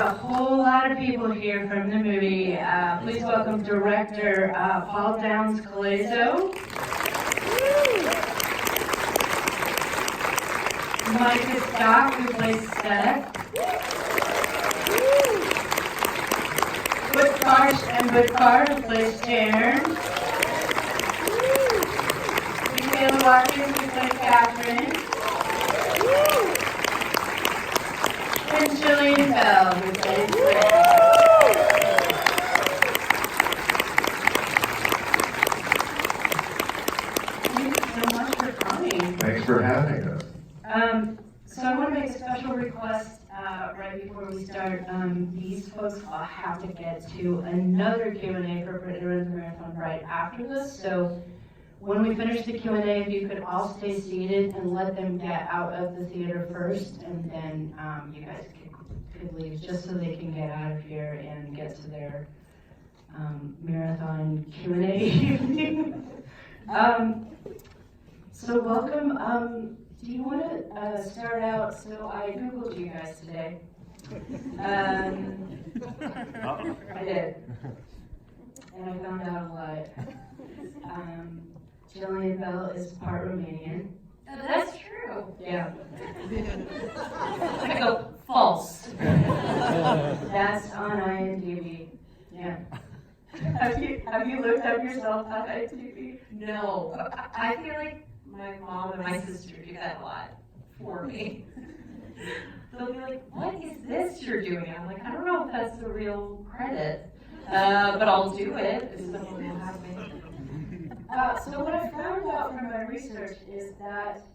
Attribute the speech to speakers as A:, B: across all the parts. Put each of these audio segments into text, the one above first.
A: a whole lot of people here from the movie. Please welcome director Paul Downs Colaizzo, Micah who plays Seth, Utkarsh Ambudkar who plays Sharon, Michaela Watkins who plays Catherine, and Jillian Bell who plays Brittany. Thank you so much for coming.
B: Thanks for having us.
A: So I want to make a special request right before we start. These folks all have to get to another Q&A for Brittany Runs Marathon right after this. So when we finish the Q&A, if you could all stay seated and let them get out of the theater first, and then you guys could leave just so they can get out of here and get to their marathon Q&A evening. So welcome. Do you want to start out? So I Googled you guys today. I did. And I found out a lot. Jillian Bell is part Romanian.
C: Oh, that's true.
A: Yeah.
C: I go, false.
A: That's on IMDb. Yeah. Have you looked up yourself on IMDb?
C: No. I feel like my mom and my sister do that a lot for me. They'll be like, what is this you're doing? I'm like, I don't know if that's the real credit, but I'll do it if someone will have me.
A: So what I found out from my research is that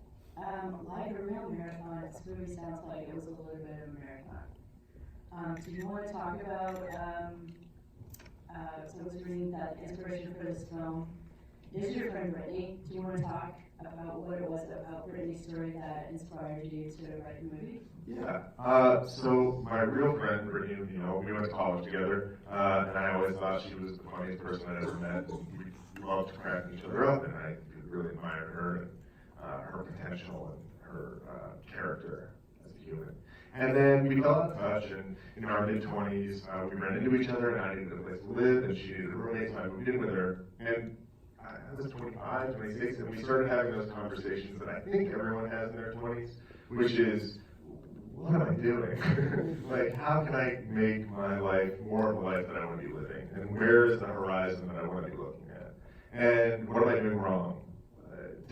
A: like a real marathon, this movie sounds like it was a little bit of a marathon. Do you want to talk about, so I was reading that the inspiration for this film is your friend Brittany. Do you want to talk about what it was about Brittany's story that inspired you to write the movie?
B: Yeah. So my real friend Brittany, we went to college together, and I always thought she was the funniest person I'd ever met. We loved cracking each other up, and I really admired her and her potential and her character as a human. And then we fell out of touch, and in our mid-20s, we ran into each other, and I needed a place to live, and she needed a roommate, so I moved in with her. And I was 25, 26, and we started having those conversations that I think everyone has in their 20s, which is, what am I doing? Like, how can I make my life more of a life that I want to be living? And where is the horizon that I want to be looking at? And what am I doing wrong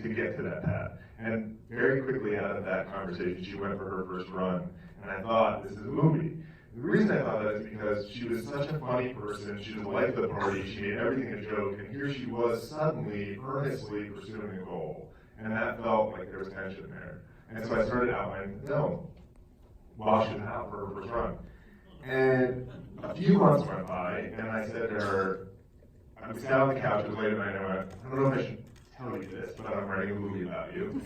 B: to get to that path? And very quickly out of that conversation, she went for her first run, and I thought, this is a movie. The reason I thought that is because she was such a funny person, she was the life of the party, she made everything a joke, and here she was suddenly, earnestly pursuing a goal. And that felt like there was tension there. And so I started outlining the film while she was out for her first run. And a few months went by, and I said to her, I was sat on the couch, it was late at night, and I went, I don't know if I should tell you this, but I'm writing a movie about you.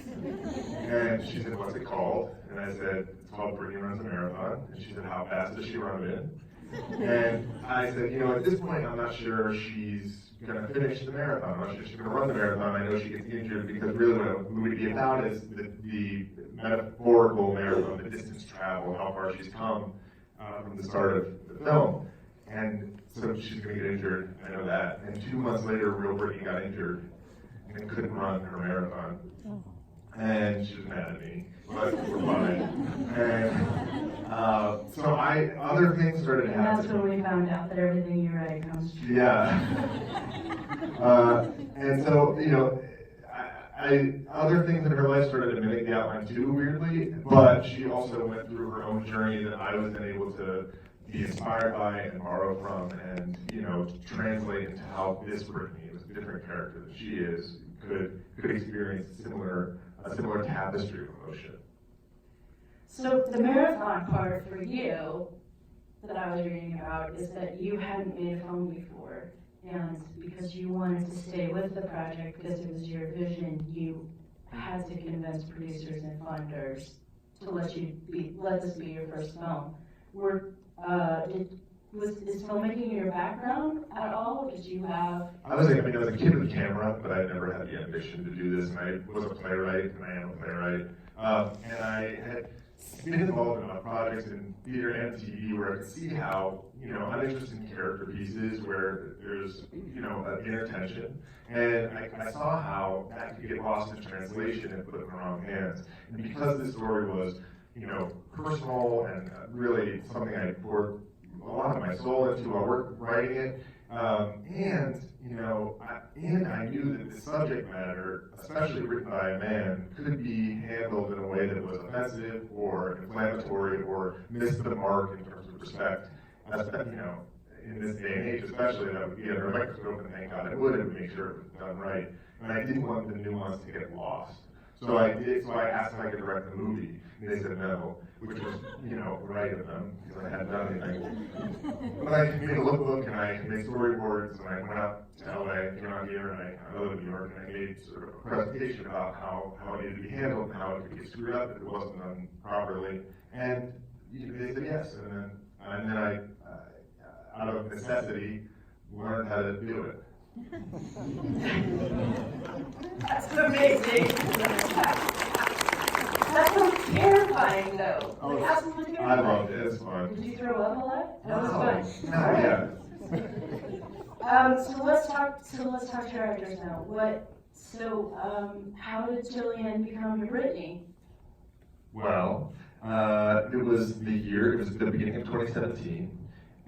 B: And she said, what's it called? And I said, it's called Brittany Runs a Marathon. And she said, how fast does she run it in? And I said, at this point, I'm not sure she's going to finish the marathon. I'm not sure she's going to run the marathon. I know she gets injured because really what it would be about is the metaphorical marathon, the distance travel, how far she's come from the start of the film. And so she's going to get injured, I know that. And 2 months later, real Brittany got injured and couldn't run her marathon. And she was mad at me, but we're fine. And so other things started to happen.
A: And that's when we found out that everything you write comes true.
B: Yeah. And so, other things in her life started to mimic the outline too, weirdly, but she also went through her own journey that I was then able to be inspired by and borrow from and, translate into how this Brittany, who is a different character than she is, could experience a similar tapestry of emotion.
A: So the marathon part for you that I was reading about is that you hadn't made a film before, and because you wanted to stay with the project because it was your vision, you had to convince producers and funders to let this be your first film. Is filmmaking your background at all? Did you have?
B: I was a kid with a camera, but I never had the ambition to do this. And I was a playwright, and I am a playwright. And I had been involved in projects in theater and TV where I could see how, uninteresting character pieces where there's, an inner tension. And I saw how that could get lost in translation and put in the wrong hands. And because this story was, personal and really something I poured a lot of my soul into while writing it, and I knew that the subject matter, especially written by a man, could be handled in a way that was offensive or inflammatory or missed the mark in terms of respect. In this day and age, especially, that would be under a microscope, and thank God it would make sure it was done right. And I didn't want the nuance to get lost. So I asked if I could direct the movie, and they said no, which was, right of them, because I hadn't done anything. But I made a lookbook, and I made storyboards, and I went out to LA, came out here, and I live in New York, and I made sort of a presentation about how it needed to be handled, and how it could get screwed up if it wasn't done properly. And they said yes, and then I out of necessity, learned how to do it.
A: That's amazing. That's so terrifying, though.
B: I loved it. It was fun.
A: Did you throw up a lot? That was fun.
B: Yeah.
A: So let's talk characters now. How did Jillian become your Brittany?
B: Well, it was the beginning of 2017.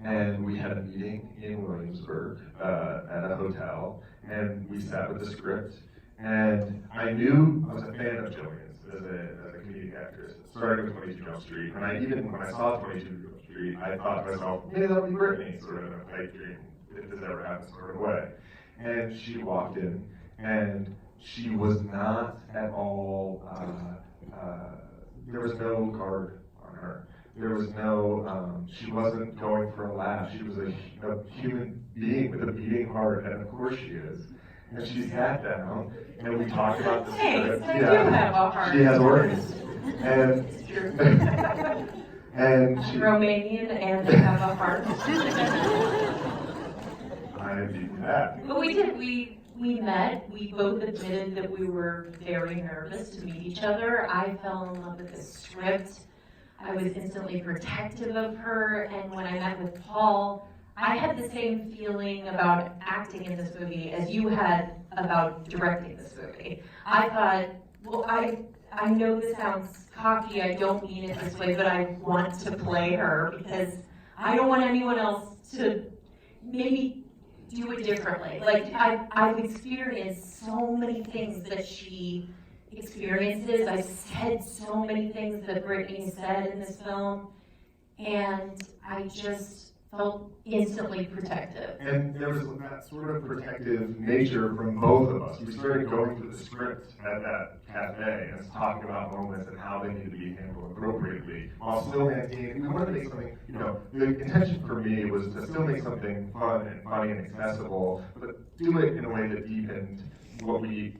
B: And we had a meeting in Williamsburg at a hotel, and we sat with the script. And I knew I was a fan of Jillian's as a comedic actress, starting with 22 Jump Street. And when I saw 22 Jump Street, I thought to myself, maybe that'll be Brittany, sort of in a pipe dream, if this ever happens, sort of way. And she walked in, and she was not at all, there was no guard on her. There was no, she wasn't going for a laugh. She was a human being with a beating heart, and of course she is. And she sat down, and we talked about the script.
C: I do have a heart.
B: She has organs. And, and she...
C: I'm Romanian and I have a heart.
B: I did that.
C: But we did, we met, we both admitted that we were very nervous to meet each other. I fell in love with the script. I was instantly protective of her, and when I met with Paul, I had the same feeling about acting in this movie as you had about directing this movie. I thought, well, I know this sounds cocky, I don't mean it this way, but I want to play her because I don't want anyone else to maybe do it differently. Like, I've experienced so many things that she experiences. I've said so many things that Brittany said in this film, and I just felt instantly protective.
B: And there was that sort of protective nature from both of us. We started going through the script at that cafe and talking about moments and how they need to be handled appropriately, while still maintaining, we wanted to make something, the intention for me was to still make something fun and funny and accessible, but do it in a way that deepened what we,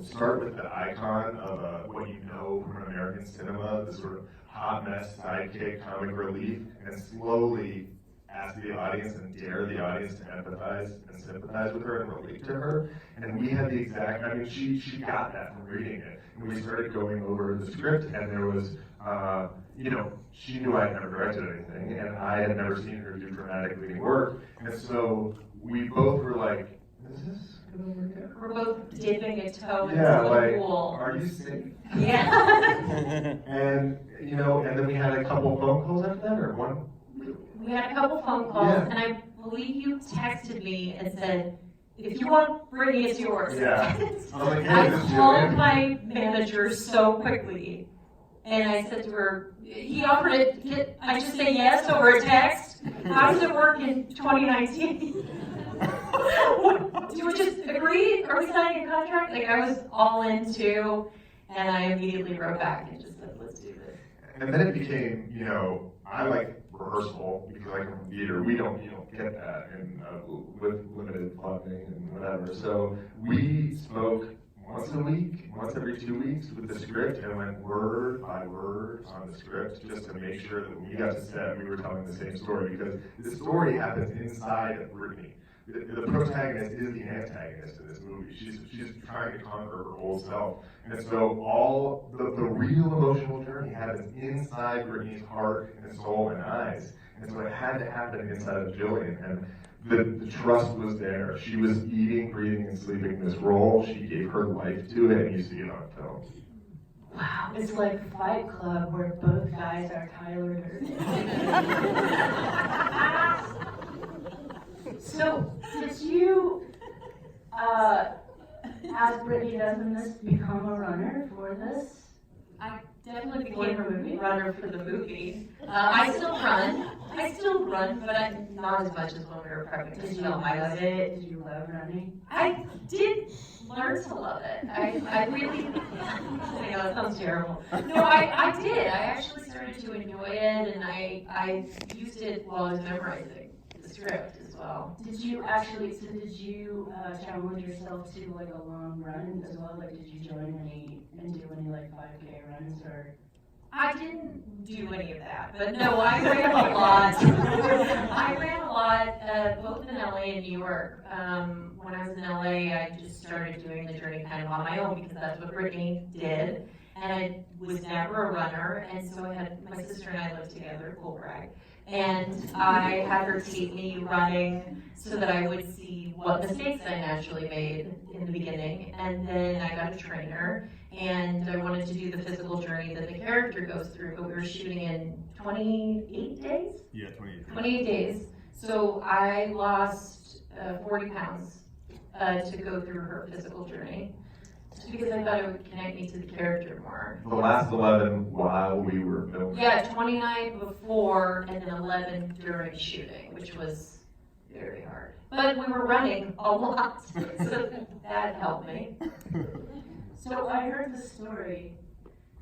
B: start with the icon of what you know from American cinema, the sort of hot mess sidekick comic relief, and slowly ask the audience and dare the audience to empathize and sympathize with her and relate to her. And we had the exact, she got that from reading it. And we started going over the script, and there was, she knew I had never directed anything, and I had never seen her do dramatic leading work. And so we both were like, is this gonna work out?
C: We're both dipping a toe into
B: the
C: pool.
B: Are you safe?
C: Yeah.
B: And, and then we had a couple phone calls after that, or one?
C: We had a couple phone calls,
B: Yeah.
C: and I believe you texted me and said, if you want Brittany, it's yours.
B: Yeah. I was like, hey,
C: I
B: this is
C: called
B: Jillian.
C: my manager so quickly, and I said to her, he offered it, I just say yes over a text? How does it work in 2019? Do we just agree? Are we signing a contract? Like, I was all in too, and I immediately wrote back and just said, let's do this.
B: And then it became, I like rehearsal because I come from theater. You don't get that with limited funding and whatever. So we spoke once a week, once every 2 weeks with the script, and went word by word on the script just to make sure that when we got to set, we were telling the same story, because the story happens inside of Brittany. the protagonist is the antagonist in this movie. She's trying to conquer her old self. And so all the real emotional journey happens inside Brittany's heart and soul and eyes. And so it had to happen inside of Jillian. And the trust was there. She was eating, breathing, and sleeping this role. She gave her life to it, and you see it on film.
A: Wow, it's like Fight Club where both guys are Tyler Durden. So, did you, as Brittany does in this, become a runner for this?
C: I definitely became a runner for the movie. I still run, but I'm not as much as when we were prepping this film.
A: I love it. Did you love running?
C: I did learn to love it. I really, I know it sounds terrible. No, I did. I actually started to enjoy it, and I used it while I was memorizing the script as well.
A: Did you challenge yourself to like a long run as well? Like, did you join any and do any like 5K runs or?
C: I didn't do any of that, but no, I ran a lot. I ran a lot, both in LA and New York. When I was in LA, I just started doing the journey kind of on my own because that's what Brittany did. And I was never a runner, and so I had my sister and I lived together, cool brag. And I had her take me running so that I would see what mistakes I naturally made in the beginning. And then I got a trainer, and I wanted to do the physical journey that the character goes through, but we were shooting in 28 days?
D: Yeah, 28 days.
C: 28 days. So I lost 40 pounds to go through her physical journey. Just because I thought it would connect me to the character more.
B: The last 11 while we were filming.
C: Yeah, 29 before and then 11 during shooting, which was very hard. But we were running a lot, so that helped me.
A: So I heard the story,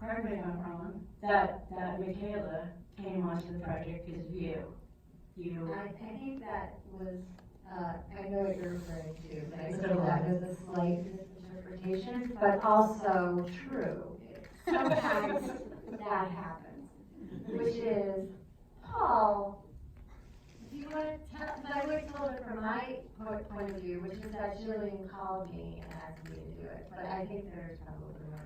A: correct me if I'm wrong, that Michaela came onto the project because of you.
E: I think that was, I know what you're referring to, but I think that was a slight misinterpretation, but also true. Sometimes that happens, which is, Paul, do you want to tell, I would tell it from my point of view, which is that Jillian called me and asked me to do it, but I think there's probably more.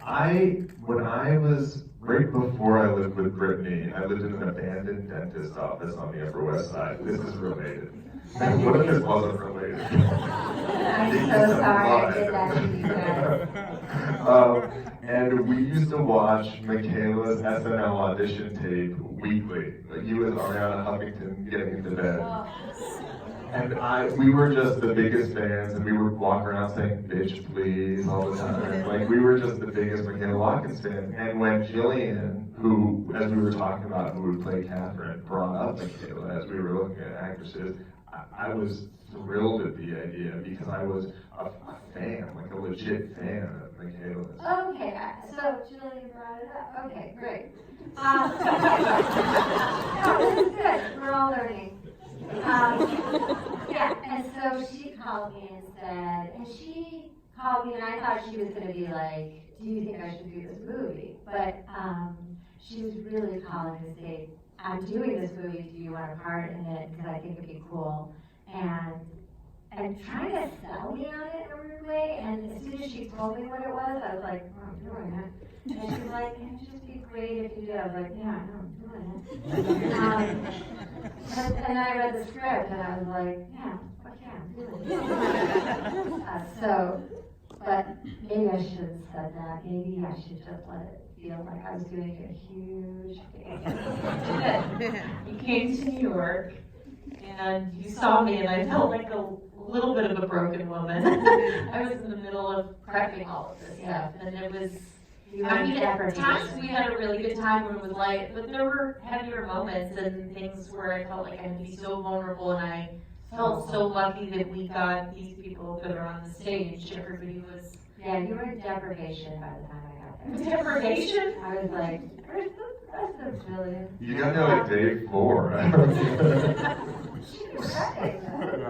B: When I was, right before I lived with Brittany, I lived in an abandoned dentist office on the Upper West Side. This is related. What if this wasn't related?
E: I'm so sorry I did that to you guys.
B: And we used to watch Michaela's SNL audition tape weekly. Like you with Ariana Huffington getting into bed. And we were just the biggest fans, and we would walk around saying, "Bitch, please," all the time. Like, we were just the biggest Michaela Watkins fan. And when Jillian, who, as we were talking about, who would play Catherine, brought up Michaela as we were looking at actresses, I was thrilled at the idea because I was a fan, like a legit fan of Michaela's.
E: Okay, so Jillian brought it up. Okay, great. No, this is good. We're all learning. Yeah, and so she called me and said, and I thought she was going to be like, do you think I should do this movie? But she was really calling to say, I'm doing this movie, do you want a part in it? Because I think it'd be cool. And trying to sell me on it in a weird way, and as soon as she told me what it was, I was like, oh, I'm doing it. And she was like, it'd just be great if you did. I was like, yeah, I know, I'm doing it. And I read the script, and I was like, yeah, fuck yeah, I'm doing it. But maybe I should have said that. Maybe I should just let it feel like I was doing a huge favor.
C: You came to New York, and you saw me, and I felt like a little bit of a broken woman. I was in the middle of prepping all of this stuff, and it was, at times we had a really good time when it was light, but there were heavier moments and things where I felt like I had to be so vulnerable, and I felt so lucky that we got these people that are on the stage. Everybody was...
E: Yeah, you were in deprivation by the time I got there.
C: Deprivation?
E: I was like, where's the rest of Jillian?
B: You got there like day 4.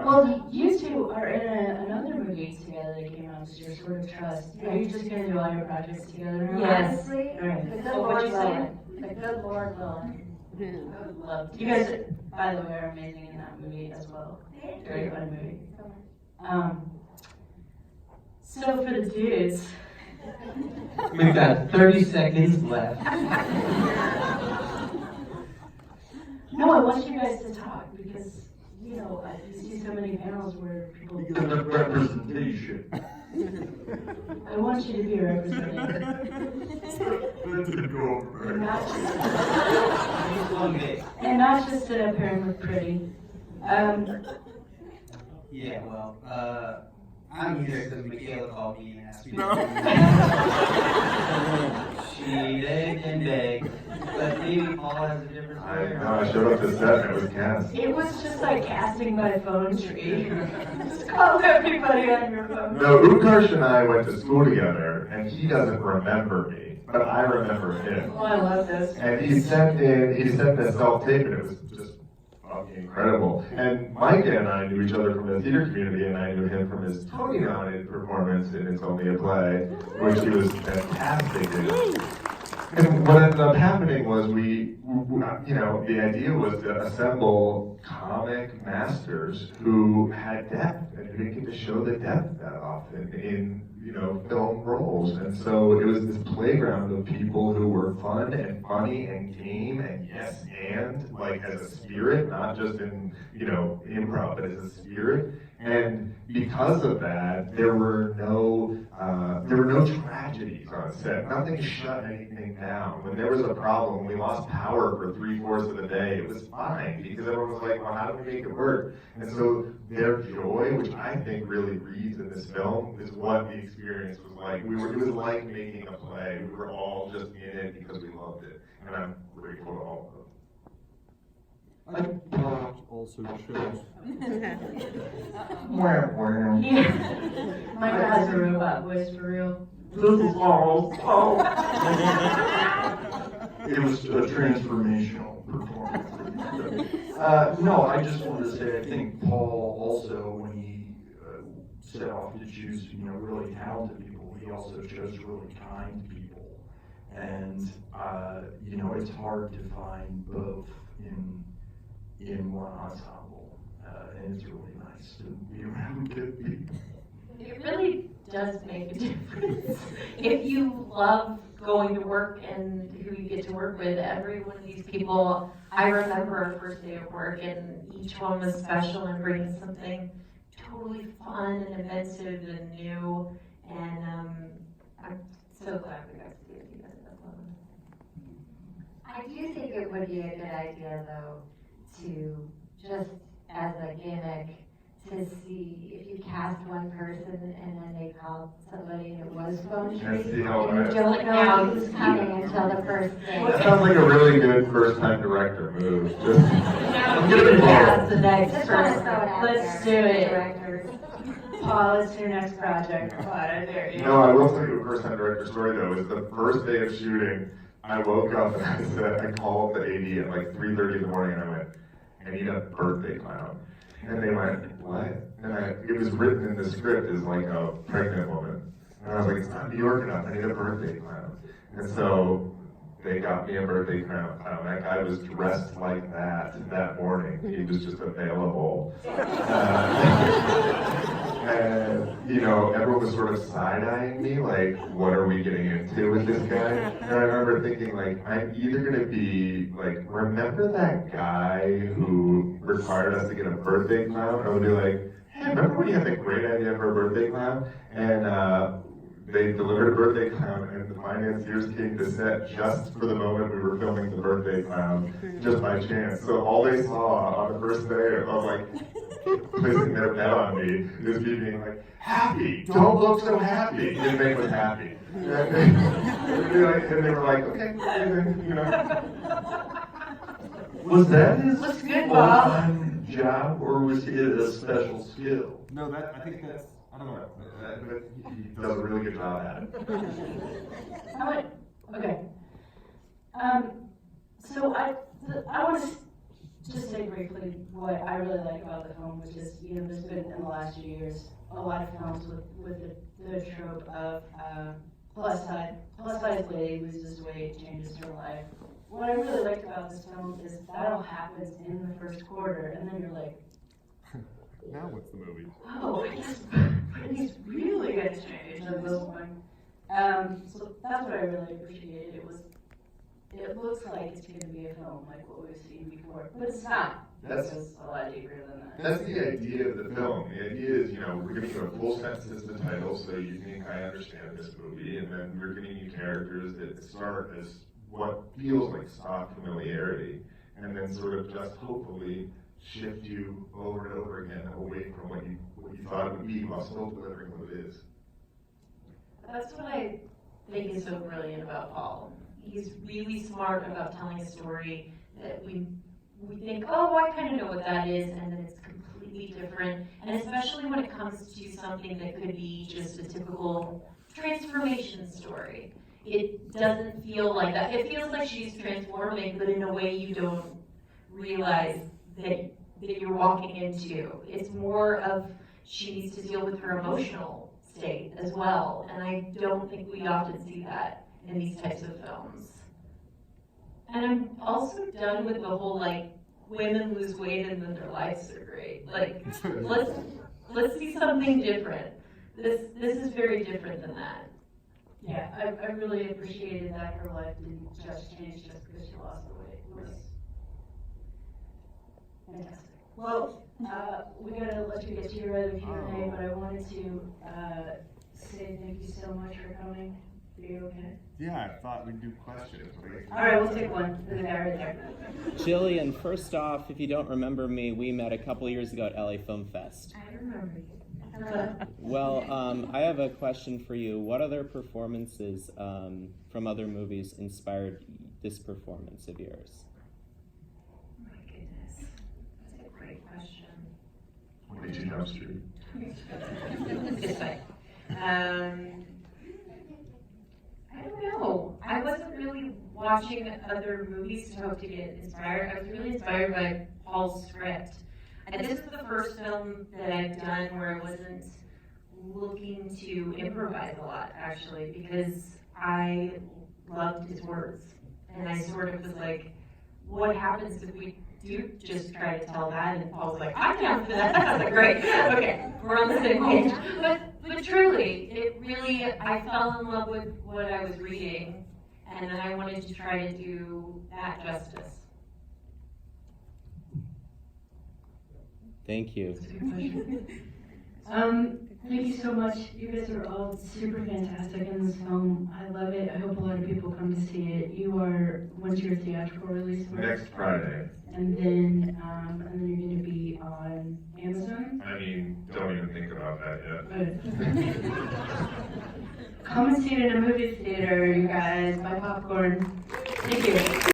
A: Well, you two are in another movie together that came out this year, Sort of Trust. Are you just going to do all your projects together now?
C: Yes.
E: Honestly,
A: Right.
E: the good
A: So
E: Lord
A: what'd you say?
E: willing. The good Lord willing.
A: I would love to. You guys, by the way, are amazing in that movie as well. Very fun movie. So for the dudes,
D: We've got 30 seconds left.
A: no, I want you guys to talk because, you know, you see so many panels where people.
F: Because of representation.
A: I want you to be a representative.
F: That didn't go over very
A: And
F: well.
A: not just sit up here and look pretty.
D: Yeah, well, I'm here because Michaela called me and asked me to She begged and begged, but maybe Paul has a different
B: I
D: story.
B: know, I showed up to set and it was cast.
A: It was just like casting my phone tree. Just call everybody on your phone.
B: No, Utkarsh and I went to school together, and he doesn't remember me, but I remember him.
A: Oh, I love this.
B: And he sent a self-tape, and it was just fucking incredible. And Micah and I knew each other from the theater community, and I knew him from his Tony-nominated performance in It's Only a Play, which he was fantastic in. And what ended up happening was the idea was to assemble comic masters who had depth and who didn't get to show the depth that often in film roles. And so it was this playground of people who were fun and funny and game and yes and like as a spirit, not just in improv, but as a spirit. And because of that, there were no tragedies on set. Nothing shut anything down. When there was a problem, we lost power for 3/4 of the day. It was fine because everyone was like, "Well, how do we make it work?" And so their joy, which I think really reads in this film, is what the experience was like. It was like making a play. We were all just in it because we loved it, and I'm grateful to all of them.
F: I think Paul also shows.
A: Micah has a robot voice for real.
F: This is all. It was a transformational performance. No, I just wanted to say I think Paul also, when he set off to choose, really talented people, he also chose really kind people, and it's hard to find both in one ensemble, and it's really nice to be around good people.
C: It really does make a difference. If you love going to work and who you get to work with, every one of these people, I remember our first day of work, and each one was special and bringing something totally fun and inventive and new. And I'm so glad we got to do it together.
E: I do think it would be a good idea, though, to just as a gimmick, to see if you cast one person and then they called somebody and it was phone tree,
B: And see how
E: and you
B: that-
E: don't know who's coming until the first day.
B: That sounds like a really good first-time director move. Just, I'm gonna be
A: That's
B: bold.
A: the next
E: Just want to
A: person.
E: throw it out
A: Let's
E: there,
A: do it.
E: directors.
A: Paul, it's your next project. Come on, I dare you.
B: No, I will tell you a first-time director story though. Is the first day of shooting, I woke up and I called the AD at like 3:30 in the morning and I went, "I need a birthday clown." And they went, "What?" And it was written in the script as like a pregnant woman. And I was like, "It's not New York enough. I need a birthday clown." And so they got me a birthday clown. That guy was dressed like that morning. He was just available. And, everyone was sort of side-eyeing me, like, what are we getting into with this guy? And I remember thinking, like, I'm either going to be, like, remember that guy who required us to get a birthday clown? Or I'll be like, hey, remember when you had that great idea for a birthday clown? And they delivered a birthday clown, and the financiers came to set just for the moment we were filming the birthday clown, just by chance. So all they saw on the first day of, like, placing their bet on me is me being like, happy, don't look so happy. And they was happy. And they were like, okay,
F: Was that his
A: Looks good, Bob.
F: full-time job, or was it a special skill?
B: No, I think that's, I don't know. He does a really good job at it.
A: Okay. So I want to just say briefly what I really like about the film, which is, there's been in the last few years a lot of films with the trope of plus size lady loses weight, changes her life, what I really liked about this film is that all happens in the first quarter, and then you're like,
B: Now what's the movie?
A: oh, I guess Brittany's really gonna change at this point. So that's what I really appreciated. It looks like it's gonna be a film like what we've seen before, but it's not.
B: That's-
A: It's a lot deeper than that.
B: That's the idea of the film. The idea is, we're giving you a full sentence as the title so you can kind of understand this movie, and then we're giving you characters that start as what feels like soft familiarity, and then sort of just hopefully shift you over and over again away from what you thought it would be while still delivering what it is.
C: That's what I think is so brilliant about Paul. He's really smart about telling a story that we think, oh, I kind of know what that is, and then it's completely different. And especially when it comes to something that could be just a typical transformation story. It doesn't feel like that. It feels like she's transforming, but in a way you don't realize that you're walking into. It's more of she needs to deal with her emotional state as well. And I don't think we often see that in these types of films. And I'm also done with the whole women lose weight and then their lives are great. Let's see something different. This is very different than that.
A: Yeah, I really appreciated that her life didn't just change just because she lost the weight. It was fantastic. Well, we gotta let you get to your other Q&A, but I wanted to say thank you so much for coming. Are you okay?
B: Yeah, I thought we'd do questions.
A: All right, we'll take one. There's a guy right there.
G: Jillian, first off, if you don't remember me, we met a couple years ago at LA Film Fest.
A: I remember you.
G: Well, I have a question for you. What other performances from other movies inspired this performance of yours?
C: Oh my goodness. That's a great question.
B: 22 Jump Street.
C: This way. I don't know. I wasn't really watching other movies to hope to get inspired. I was really inspired by Paul's script. And this is the first film that I've done where I wasn't looking to improvise a lot, actually, because I loved his words. And I sort of was like, what happens if we do just try to tell that? And Paul's like, I'm down for that. That's like, great. Okay, we're on the same page. But truly, it really, I fell in love with what I was reading, and then I wanted to try to do that justice.
G: Thank you.
A: Thank you so much. You guys are all super fantastic in this film. I love it. I hope a lot of people come to see it. When's your theatrical release?
B: Next Friday.
A: And then you're going to be on Amazon.
B: I mean, don't even think about that yet.
A: Come and see it in a movie theater, you guys. Buy popcorn. Thank you.